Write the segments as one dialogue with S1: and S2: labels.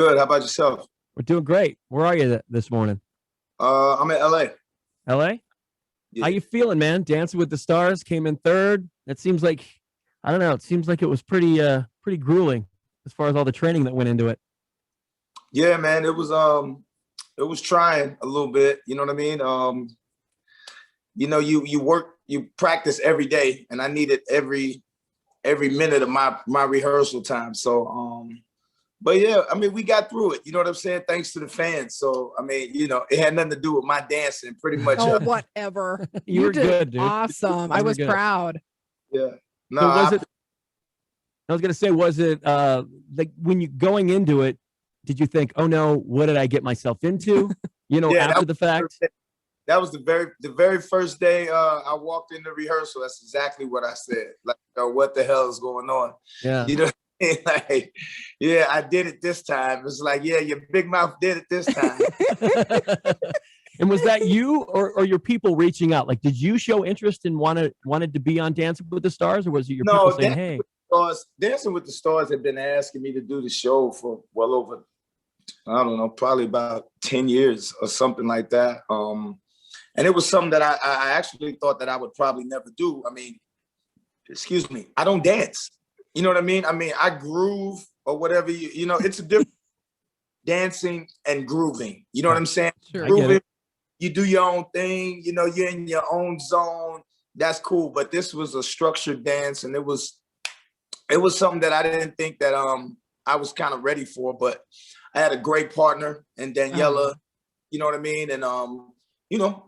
S1: Good. How about yourself?
S2: We're doing great. Where are you this morning?
S1: I'm in LA.
S2: LA? How
S1: Yeah.
S2: you feeling, man? Dancing with the Stars came in third. It seems like I don't know, it seems like it was pretty grueling as far as all the training that went into it.
S1: Yeah, man. It was trying a little bit. You know what I mean? You work, you practice every day, and I needed every minute of my rehearsal time. So but yeah, I mean, we got through it. You know what I'm saying? Thanks to the fans. So I mean, it had nothing to do with my dancing. Pretty much.
S3: Oh, whatever.
S2: You were
S3: did
S2: good, dude.
S3: awesome.
S2: You
S3: I
S2: were
S3: was
S2: good.
S3: proud.
S1: Yeah. No,
S2: So was it I was gonna say, was it like when you going into it, did you think, oh no, what did I get myself into?
S1: yeah,
S2: After the fact?
S1: that was the very first day I walked into rehearsal. That's exactly what I said. Like, what the hell is going on?
S2: Yeah.
S1: You know, what I mean? Like, yeah, I did it this time. It's like, yeah, your big mouth did it this time.
S2: And was that you or your people reaching out? Like, did you show interest and wanted to be on Dancing with the Stars, or was it your people saying, hey?
S1: Dancing with the Stars had been asking me to do the show for well over, I don't know, probably about 10 years or something like that. And it was something that I actually thought that I would probably never do. I mean, excuse me, I don't dance. You know what I mean? I mean, I groove or whatever, it's a different dancing and grooving. You know what I'm saying?
S3: Sure.
S1: Grooving, you do your own thing, you're in your own zone. That's cool. But this was a structured dance, and it was something that I didn't think that I was kind of ready for. But I had a great partner in Daniela, you know what I mean? And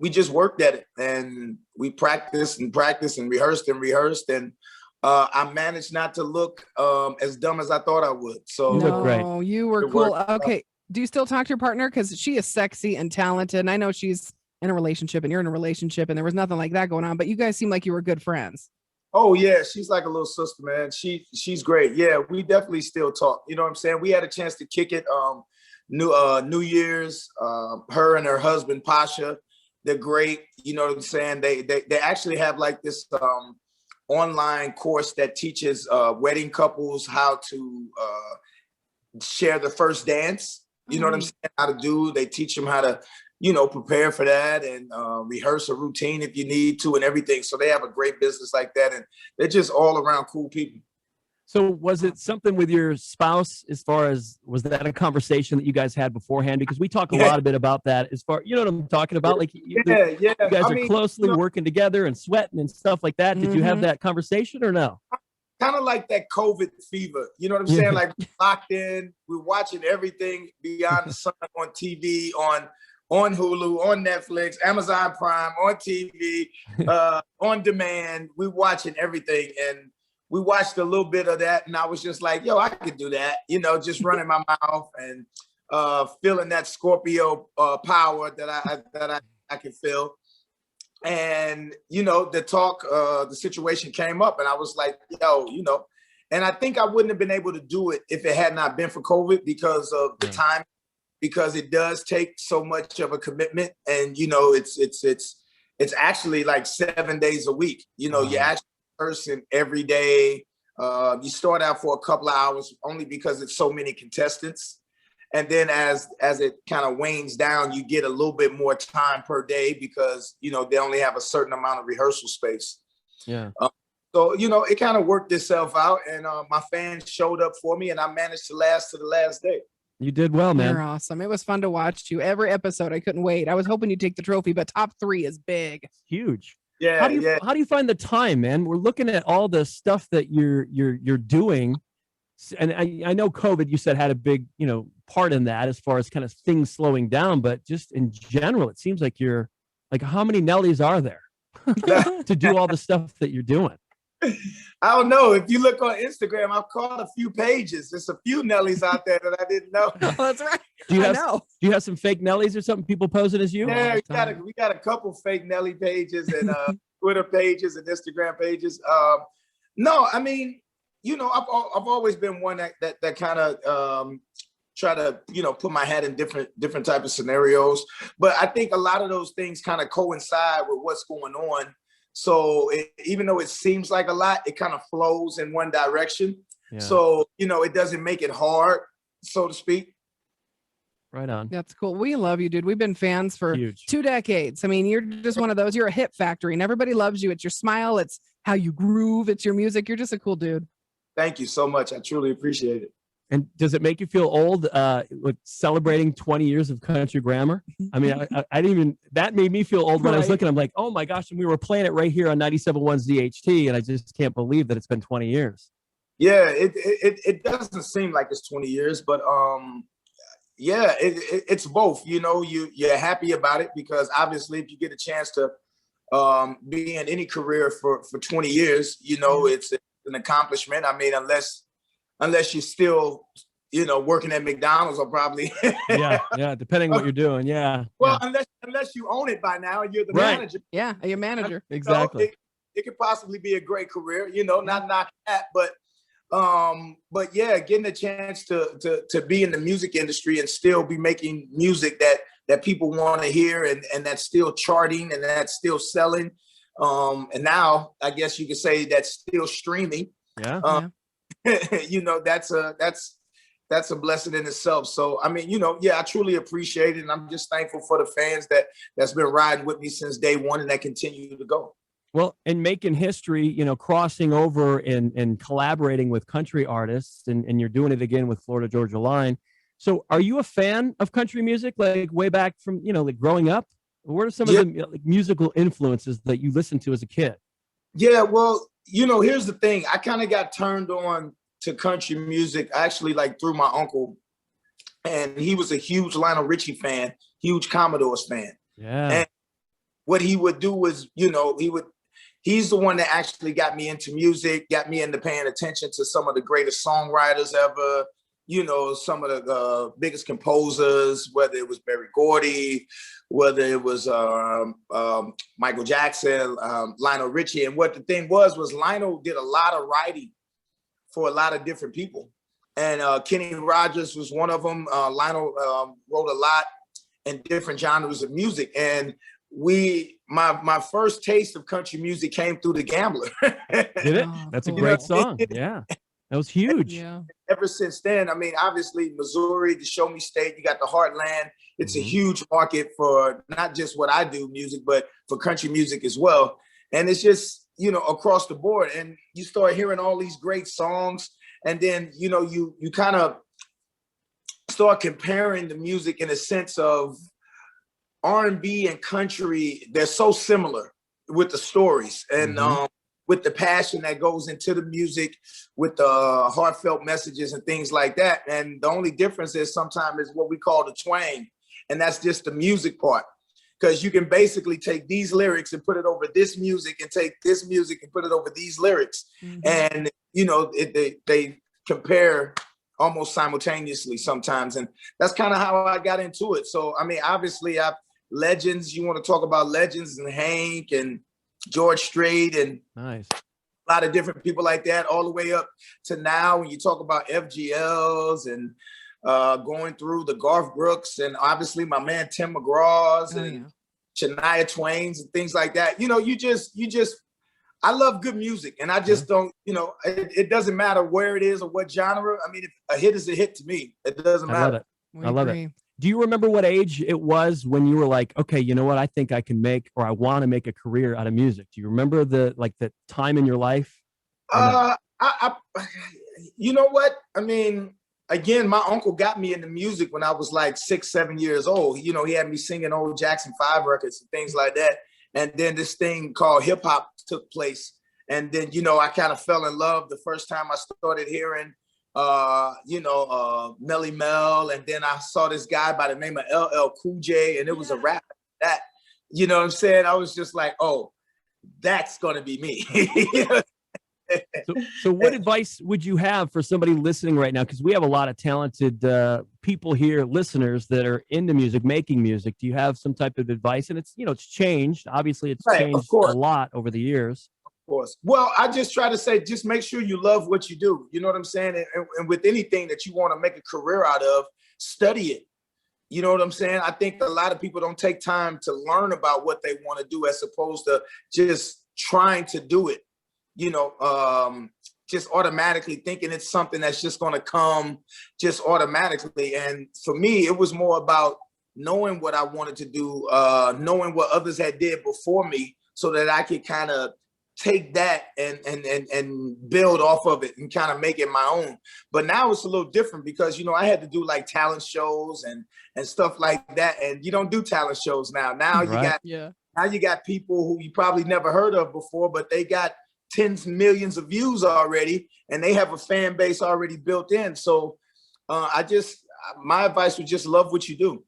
S1: we just worked at it, and we practiced and practiced and rehearsed. And I managed not to look as dumb as I thought I would. So
S2: You look great.
S3: No, you were cool. Okay. Do you still talk to your partner? Because she is sexy and talented. And I know she's in a relationship and you're in a relationship, and there was nothing like that going on, but you guys seem like you were good friends.
S1: Oh yeah, she's like a little sister, man. She's great. Yeah, we definitely still talk. You know what I'm saying? We had a chance to kick it. New Year's. Her and her husband Pasha, they're great. You know what I'm saying? They actually have like this online course that teaches wedding couples how to share the first dance. You know what I'm saying? How to do. They teach them how to prepare for that and rehearse a routine if you need to and everything. So they have a great business like that, and they're just all around cool people.
S2: So was it something with your spouse as far as, was that a conversation that you guys had beforehand? Because we talk a lot a bit about that as far, you know what I'm talking about? Like you guys are closely working together and sweating and stuff like that. Did you have that conversation or no?
S1: Kind of like that COVID fever. You know what I'm saying? Like locked in, we're watching everything beyond the sun on TV, on Hulu, on Netflix, Amazon Prime, on TV, on demand. We're watching everything. And we watched a little bit of that. And I was just like, yo, I could do that. Just running my mouth and feeling that Scorpio power that I can feel. And, the situation came up, and I was like, yo, and I think I wouldn't have been able to do it if it had not been for COVID because of the time. Because it does take so much of a commitment, and it's actually like 7 days a week. You're actually person every day. You start out for a couple of hours only because it's so many contestants, and then as it kind of wanes down, you get a little bit more time per day because they only have a certain amount of rehearsal space.
S2: Yeah.
S1: So it kind of worked itself out, and my fans showed up for me, and I managed to last to the last day.
S2: You did well, man.
S3: You're awesome. It was fun to watch you. Every episode, I couldn't wait. I was hoping you'd take the trophy, but top 3 is big.
S2: Huge.
S1: Yeah.
S2: How do you find the time, man? We're looking at all the stuff that you're doing, and I know COVID, you said, had a big part in that as far as kind of things slowing down, but just in general, it seems like you're like, how many Nellys are there to do all the stuff that you're doing?
S1: I don't know. If you look on Instagram, I've caught a few pages. There's a few Nellys out there that I didn't know.
S3: Oh, that's right.
S2: Do you have some fake Nellys or something? People posing as you?
S1: Yeah, we got a couple fake Nelly pages and Twitter pages and Instagram pages. No, I mean, I've always been one that kind of try to put my hat in different type of scenarios. But I think a lot of those things kind of coincide with what's going on. So even though it seems like a lot, it kind of flows in one direction. Yeah. So, it doesn't make it hard, so to speak.
S2: Right on.
S3: That's cool. We love you, dude. We've been fans for
S2: Huge.
S3: 2 decades. I mean, you're just one of those. You're a hit factory, and everybody loves you. It's your smile. It's how you groove. It's your music. You're just a cool dude.
S1: Thank you so much. I truly appreciate it.
S2: And does it make you feel old with celebrating 20 years of country grammar? I mean, I didn't even, that made me feel old when I was looking. I'm like, oh my gosh, and we were playing it right here on 97.1 ZHT, and I just can't believe that it's been 20 years.
S1: Yeah, it doesn't seem like it's 20 years, but yeah, it's both. You know, you're happy about it because obviously if you get a chance to be in any career for 20 years, you know, it's an accomplishment. I mean, unless you're still, you know, working at McDonald's or probably.
S2: yeah, depending what you're doing. Yeah.
S1: Well, unless you own it by now and you're the manager.
S3: Yeah, you're manager.
S2: Exactly.
S1: So it could possibly be a great career, you know, not knocking that, but yeah, getting a chance to be in the music industry and still be making music that people want to hear and that's still charting and that's still selling. And now I guess you could say that's still streaming.
S2: Yeah.
S1: You know, that's a blessing in itself. So, I mean, you know, yeah, I truly appreciate it. And I'm just thankful for the fans that's been riding with me since day one and that continue to go.
S2: Well, and making history, you know, crossing over and collaborating with country artists, and you're doing it again with Florida Georgia Line. So are you a fan of country music, like way back from, you know, like growing up? What are some of the like, musical influences that you listened to as a kid?
S1: Yeah, well, you know, here's the thing. I kind of got turned on to country music actually like through my uncle. And he was a huge Lionel Richie fan, huge Commodores fan.
S2: Yeah.
S1: And what he would do was, you know, he's the one that actually got me into music, got me into paying attention to some of the greatest songwriters ever, you know, some of the biggest composers, whether it was Berry Gordy, whether it was Michael Jackson, Lionel Richie. And what the thing was Lionel did a lot of writing for a lot of different people. And Kenny Rogers was one of them. Lionel wrote a lot in different genres of music. And my first taste of country music came through The Gambler.
S2: Did it? That's a great song. Yeah. That was huge.
S3: Yeah.
S1: Ever since then, I mean, obviously Missouri, the Show Me State, you got the Heartland. It's a huge market for not just what I do music, but for country music as well. And it's just, you know, across the board. And you start hearing all these great songs. And then, you know, you kind of start comparing the music in a sense of R&B and country. They're so similar with the stories and with the passion that goes into the music, with the heartfelt messages and things like that. And the only difference is sometimes is what we call the twang. And that's just the music part. Because you can basically take these lyrics and put it over this music and take this music and put it over these lyrics. And, you know, they compare almost simultaneously sometimes. And that's kind of how I got into it. So, I mean, obviously, legends, you want to talk about legends and Hank and George Strait and
S2: nice.
S1: A lot of different people like that, all the way up to now when you talk about FGLs and going through the Garth Brooks and obviously my man Tim McGraws and Shania Twains and things like that. You know, you just I love good music and I just don't, you know, it doesn't matter where it is or what genre. I mean, if a hit is a hit to me. It doesn't matter.
S2: I love it. Do you remember what age it was when you were like, okay, you know what, I think I can make, or I want to make a career out of music? Do you remember the time in your life?
S1: You know what? I mean, again, my uncle got me into music when I was like 6, 7 years old. You know, he had me singing old Jackson 5 records and things like that. And then this thing called hip hop took place. And then, you know, I kind of fell in love the first time I started hearing Nelly Mel, and then I saw this guy by the name of LL Cool J, and it was a rap that, you know what I'm saying? I was just like, oh, that's gonna be me.
S2: So what advice would you have for somebody listening right now? Because we have a lot of talented people here, listeners that are into music, making music. Do you have some type of advice? And it's, you know, it's changed. Obviously, it's changed a lot over the years.
S1: Course. Well, I just try to say, just make sure you love what you do. You know what I'm saying? And with anything that you want to make a career out of, study it. You know what I'm saying? I think a lot of people don't take time to learn about what they want to do as opposed to just trying to do it. You know, just automatically thinking it's something that's just going to come just automatically. And for me, it was more about knowing what I wanted to do, knowing what others had did before me, so that I could kind of take that and build off of it and kind of make it my own. But now it's a little different because, you know, I had to do like talent shows and stuff like that. And you don't do talent shows now. Now you got people who you probably never heard of before, but they got tens of millions of views already, and they have a fan base already built in. So my advice would just love what you do.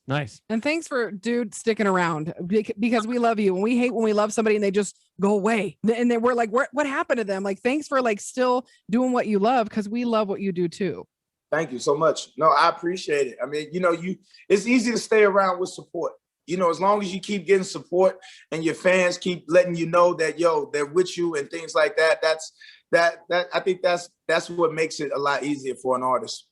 S2: Nice.
S3: And thanks for, dude, sticking around, because we love you, and we hate when we love somebody and they just go away. And then we're like, what happened to them? Like, thanks for like still doing what you love, because we love what you do too.
S1: Thank you so much. No, I appreciate it. I mean, you know, it's easy to stay around with support. You know, as long as you keep getting support and your fans keep letting you know that, yo, they're with you and things like that. I think that's what makes it a lot easier for an artist.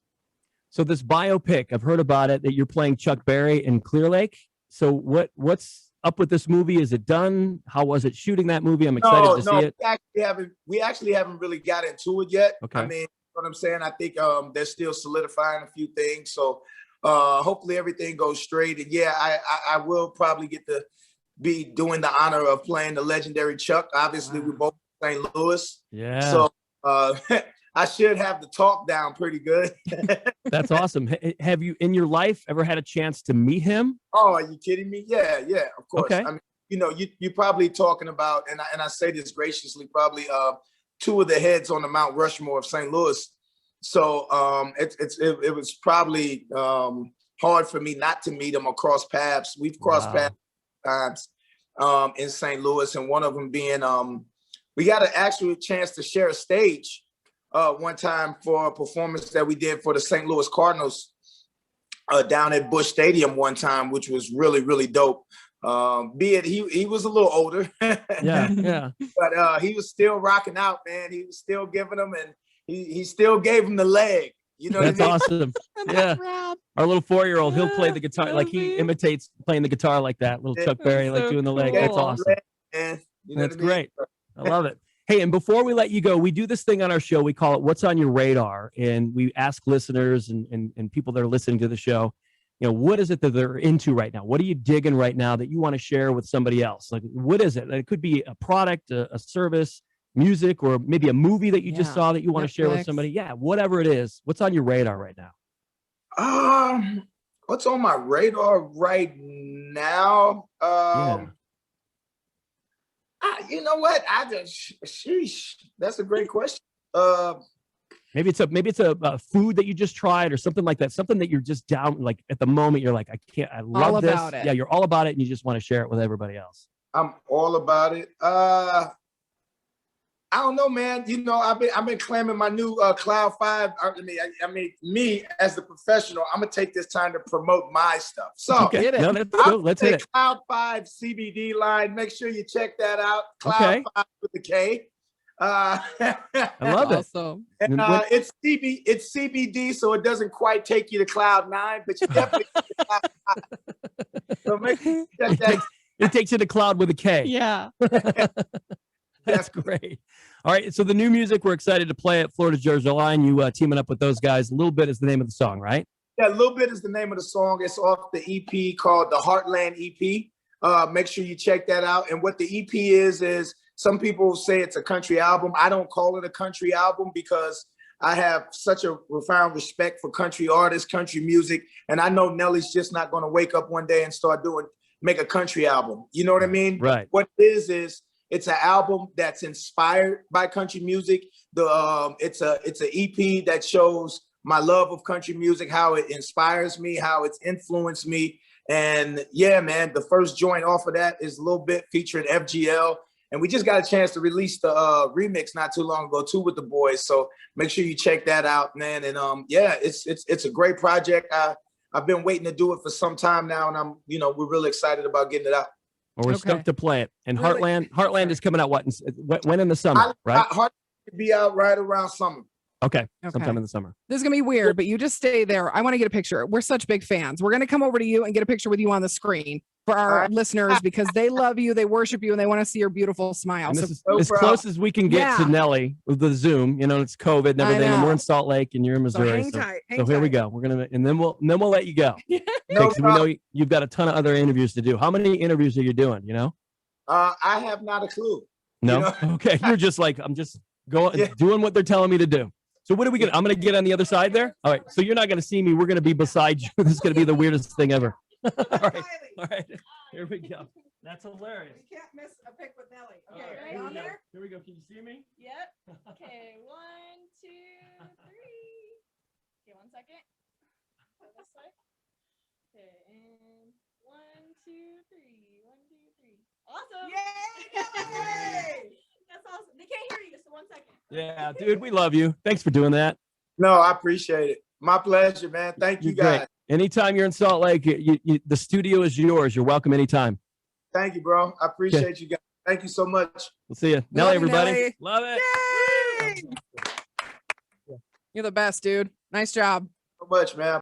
S2: So this biopic, I've heard about it, that you're playing Chuck Berry in Clear Lake. So what's up with this movie? Is it done? How was it shooting that movie? I'm excited to see it.
S1: We actually haven't really got into it yet.
S2: Okay.
S1: I mean, you know what I'm saying? I think they're still solidifying a few things. So hopefully everything goes straight. And yeah, I will probably get to be doing the honor of playing the legendary Chuck. Obviously, we're both in St. Louis.
S2: Yeah.
S1: So I should have the talk down pretty good.
S2: That's awesome. Have you in your life ever had a chance to meet him?
S1: Oh, are you kidding me? Yeah, of course.
S2: Okay.
S1: I mean, you know, you're probably talking about, and I say this graciously, probably two of the heads on the Mount Rushmore of St. Louis. So it was probably hard for me not to meet him or cross paths. We've crossed paths times in St. Louis, and one of them being we got an actual chance to share a stage one time for a performance that we did for the St. Louis Cardinals down at Busch Stadium one time, which was really, really dope. Be it he was a little older.
S2: Yeah.
S1: But he was still rocking out, man. He was still giving them, and he still gave him the leg. You know
S2: That's
S1: what I mean?
S2: awesome. Yeah. Our little 4-year-old, he'll play the guitar, like he imitates playing the guitar like that. Little Chuck Berry, like doing the leg. That's awesome.
S1: You know
S2: That's
S1: what I mean?
S2: great. I love it. Hey, and before we let you go, we do this thing on our show. We call it What's on Your Radar. And we ask listeners and people that are listening to the show, you know, what is it that they're into right now? What are you digging right now that you want to share with somebody else? Like, what is it? It could be a product, a service, music, or maybe a movie that you just saw that you want to share with somebody. Yeah, whatever it is. What's on your radar right now?
S1: What's on my radar right now? You know what? Sheesh, that's a great question.
S2: Maybe it's a food that you just tried or something like that. Something that you're just down, like at the moment, you're like, I love this. Yeah, you're all about it, and you just want to share it with everybody else.
S1: I'm all about it. I don't know, man. You know, I've been claiming my new Cloud 5. I mean, me as the professional, I'm gonna take this time to promote my stuff. So
S2: let's hit it.
S1: Cloud 5 CBD line. Make sure you check that out. Cloud 5 with the K.
S2: I love it.
S3: Awesome.
S1: And, it's CBD, so it doesn't quite take you to Cloud 9, but you definitely get to Cloud 5. So make sure you check that.
S2: It takes you to Cloud with a K.
S3: Yeah.
S2: That's great. All right. So the new music, we're excited to play at Florida Georgia Line. You teaming up with those guys. A Little Bit is the name of the song, right?
S1: Yeah, A Little Bit is the name of the song. It's off the EP called the Heartland EP. Make sure you check that out. And what the EP is some people say it's a country album. I don't call it a country album because I have such a profound respect for country artists, country music. And I know Nelly's just not going to wake up one day and make a country album. You know what I mean?
S2: Right.
S1: What it is it's an album that's inspired by country music. It's an EP that shows my love of country music, how it inspires me, how it's influenced me. And yeah, man, the first joint off of that is A Little Bit featuring FGL. And we just got a chance to release the remix not too long ago too with the boys. So make sure you check that out, man. And yeah, it's a great project. I've been waiting to do it for some time now, and we're really excited about getting it out.
S2: Well, we're stoked to play it. And Heartland is coming out when in the summer, right?
S1: Heartland will be out right around summer.
S2: Okay. Sometime in the summer.
S3: This is gonna be weird, but you just stay there. I want to get a picture. We're such big fans. We're gonna come over to you and get a picture with you on the screen for our listeners because they love you, they worship you, and they want to see your beautiful smile.
S2: And
S3: So
S2: this is as close as we can get to Nelly with the Zoom. You know, it's COVID and everything, and we're in Salt Lake and you're in Missouri.
S3: hang tight.
S2: So here we go. We're gonna, and then we'll let you go.
S1: No
S2: we know you've got a ton of other interviews to do. How many interviews are you doing? You know?
S1: I have not a clue.
S2: No.
S1: You know?
S2: Okay. You're just like, I'm just going doing what they're telling me to do. So what are we gonna? I'm gonna get on the other side there. All right. So you're not gonna see me. We're gonna be beside you. This is gonna be the weirdest thing ever. All right. Here we go. That's hilarious.
S3: You can't miss a pic with Nelly. Okay,
S2: Right,
S3: right on there.
S2: Here we go. Can you see me?
S4: Yep. Okay, 1, 2, 3. Okay, 1 second. Go this way. Okay, and 1, 2, 3. 1, 2, 3. Awesome.
S3: Yay!
S4: That's awesome. They can't hear you, so 1 second.
S2: Yeah, dude, we love you. Thanks for doing that.
S1: No, I appreciate it. My pleasure, man. Thank you,
S2: You're great.
S1: guys.
S2: Anytime you're in Salt Lake, the studio is yours. You're welcome anytime.
S1: Thank you, bro. I appreciate you guys. Thank you so much.
S2: We'll see you. Nelly, everybody. Love it.
S3: Yay! You're the best, dude. Nice job.
S1: So much, man.